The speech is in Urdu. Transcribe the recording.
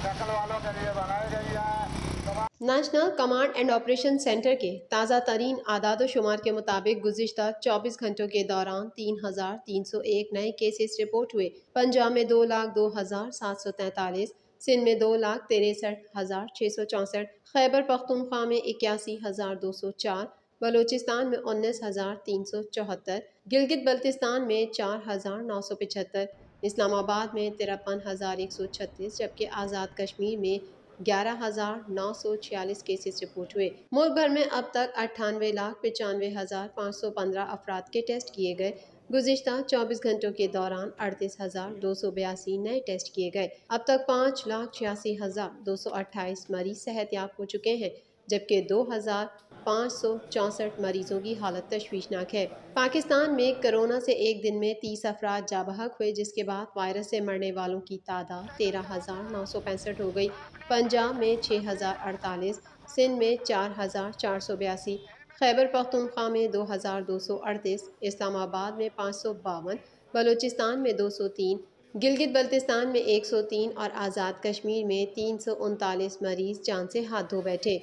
شکل والوں کے لیے بنائی گئی ہے۔ National command and operation centre کے تازہ ترین اعداد و شمار کے مطابق گزشتہ 24 گھنٹوں کے دوران 3,301 نئے کیسز رپورٹ ہوئے۔ پنجاب میں 2,02,743، سندھ میں 2,63,664، خیبر پختونخوا میں 81,204، بلوچستان میں 19,374، گلگت بلتستان میں 4,975، اسلام آباد میں 53,136، جبکہ آزاد کشمیر میں 11,946 کیسز رپورٹ ہوئے۔ ملک بھر میں اب تک 98,95,515 افراد کے ٹیسٹ کیے گئے۔ گزشتہ 24 گھنٹوں کے دوران 38,282 نئے ٹیسٹ کیے گئے۔ اب تک 5,86,228 مریض صحت یاب ہو چکے ہیں، جبکہ 2,564 مریضوں کی حالت تشویشناک ہے۔ پاکستان میں کرونا سے ایک دن میں 30 افراد جاں بحق ہوئے، جس کے بعد وائرس سے مرنے والوں کی تعداد 13,965 ہو گئی۔ پنجاب میں 6,048، سندھ میں 4,482، خیبر پختونخوا میں 2,238، اسلام آباد میں 552، بلوچستان میں 203، گلگت بلتستان میں 103 اور آزاد کشمیر میں 339 مریض جان سے ہاتھ دھو بیٹھے۔